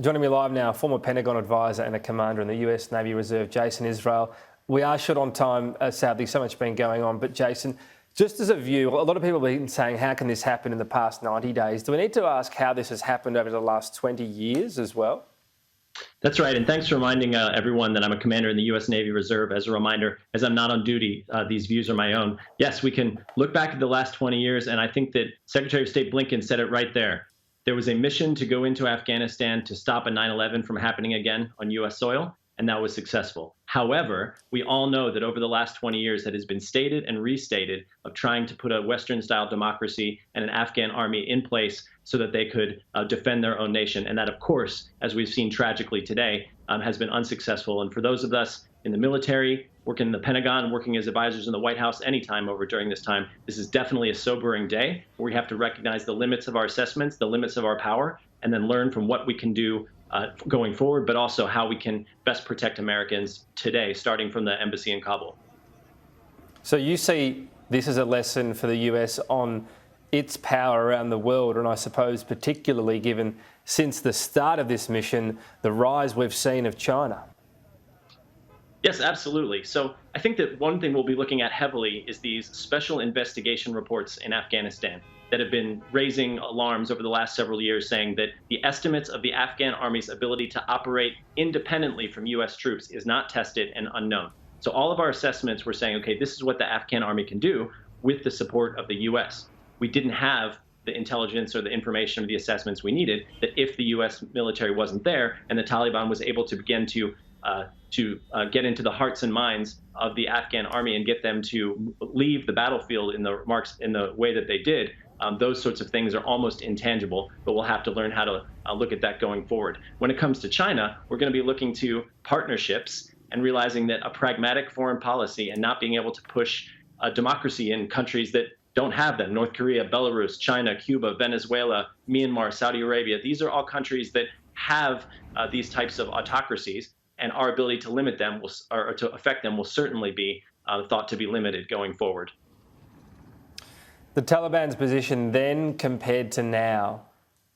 Joining me live now, former Pentagon Adviser and a commander in the US Navy Reserve, Jason Israel. We are short on time, sadly, so much been going on. But Jason, just as a view, a lot of people have been saying, how can this happen in the past 90 days? Do we need to ask how this has happened over the last 20 years as well? That's right, and thanks for reminding everyone that I'm a commander in the U.S. Navy Reserve. As a reminder, as I'm not on duty, these views are my own. Yes, we can look back at the last 20 years, and I think that Secretary of State Blinken said it right there. There was a mission to go into Afghanistan to stop a 9/11 from happening again on U.S. soil, and that was successful. However, we all know that over the last 20 years, it has been stated and restated of trying to put a Western-style democracy and an Afghan army in place so that they could defend their own nation. And that, of course, as we've seen tragically today, has been unsuccessful. And for those of us in the military, working in the Pentagon, working as advisors in the White House anytime over during this time, this is definitely a sobering day where we have to recognize the limits of our assessments, the limits of our power, and then learn from what we can do going forward, but also how we can best protect Americans today, starting from the embassy in Kabul. So you see this as a lesson for the US on its power around the world, and I suppose particularly given since the start of this mission, the rise we've seen of China. Yes, absolutely. So I think that one thing we'll be looking at heavily is these special investigation reports in Afghanistan that have been raising alarms over the last several years, saying that the estimates of the Afghan army's ability to operate independently from U.S. troops is not tested and unknown. So all of our assessments were saying, okay, this is what the Afghan army can do with the support of the U.S. We didn't have the intelligence or the information or the assessments we needed, that if the U.S. military wasn't there and the Taliban was able to begin to get into the hearts and minds of the Afghan army and get them to leave the battlefield in the way that they did, those sorts of things are almost intangible, but we'll have to learn how to look at that going forward. When it comes to China, we're going to be looking to partnerships and realizing that a pragmatic foreign policy and not being able to push democracy in countries that don't have them, North Korea, Belarus, China, Cuba, Venezuela, Myanmar, Saudi Arabia, these are all countries that have these types of autocracies, and our ability to limit them or to affect them will certainly be thought to be limited going forward. The Taliban's position then compared to now,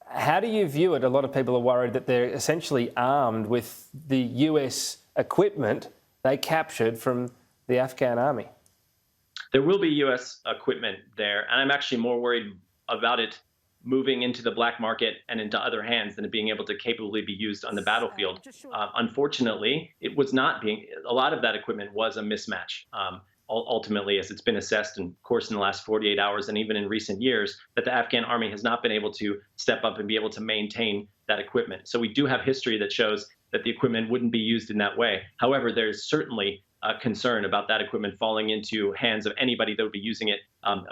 how do you view it? A lot of people are worried that they're essentially armed with the US equipment they captured from the Afghan army. There will be U.S. equipment there, and I'm actually more worried about it moving into the black market and into other hands than it being able to capably be used on the battlefield. Unfortunately, it was not being, a lot of that equipment was a mismatch. Ultimately, as it's been assessed, and of course in the last 48 hours and even in recent years, that the Afghan army has not been able to step up and be able to maintain that equipment. So we do have history that shows that the equipment wouldn't be used in that way. However, there's certainly concern about that equipment falling into hands of anybody that would be using it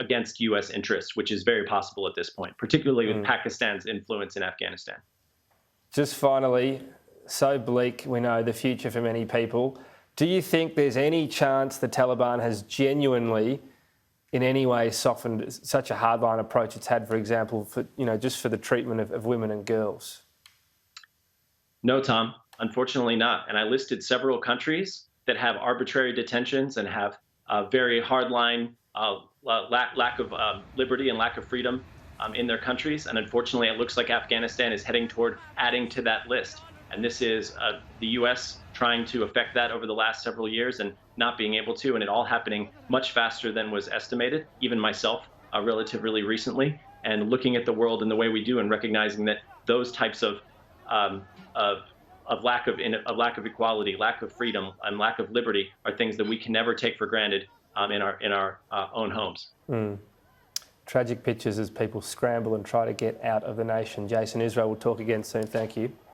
against U.S. interests, which is very possible at this point, particularly with Pakistan's influence in Afghanistan. Just finally, so bleak, we know the future for many people. Do you think there's any chance the Taliban has genuinely, in any way, softened such a hardline approach it's had, for example, for, just for the treatment of women and girls? No, Tom, unfortunately not. And I listed several countries that have arbitrary detentions and have very hardline lack of liberty and lack of freedom in their countries. And unfortunately, it looks like Afghanistan is heading toward adding to that list. And this is the U.S. trying to affect that over the last several years and not being able to, and it all happening much faster than was estimated, even myself, relatively recently, and looking at the world in the way we do and recognizing that those types of lack of equality, lack of freedom, and lack of liberty are things that we can never take for granted in our own homes. Tragic pictures as people scramble and try to get out of the nation. Jason Israel, we'll talk again soon. Thank you.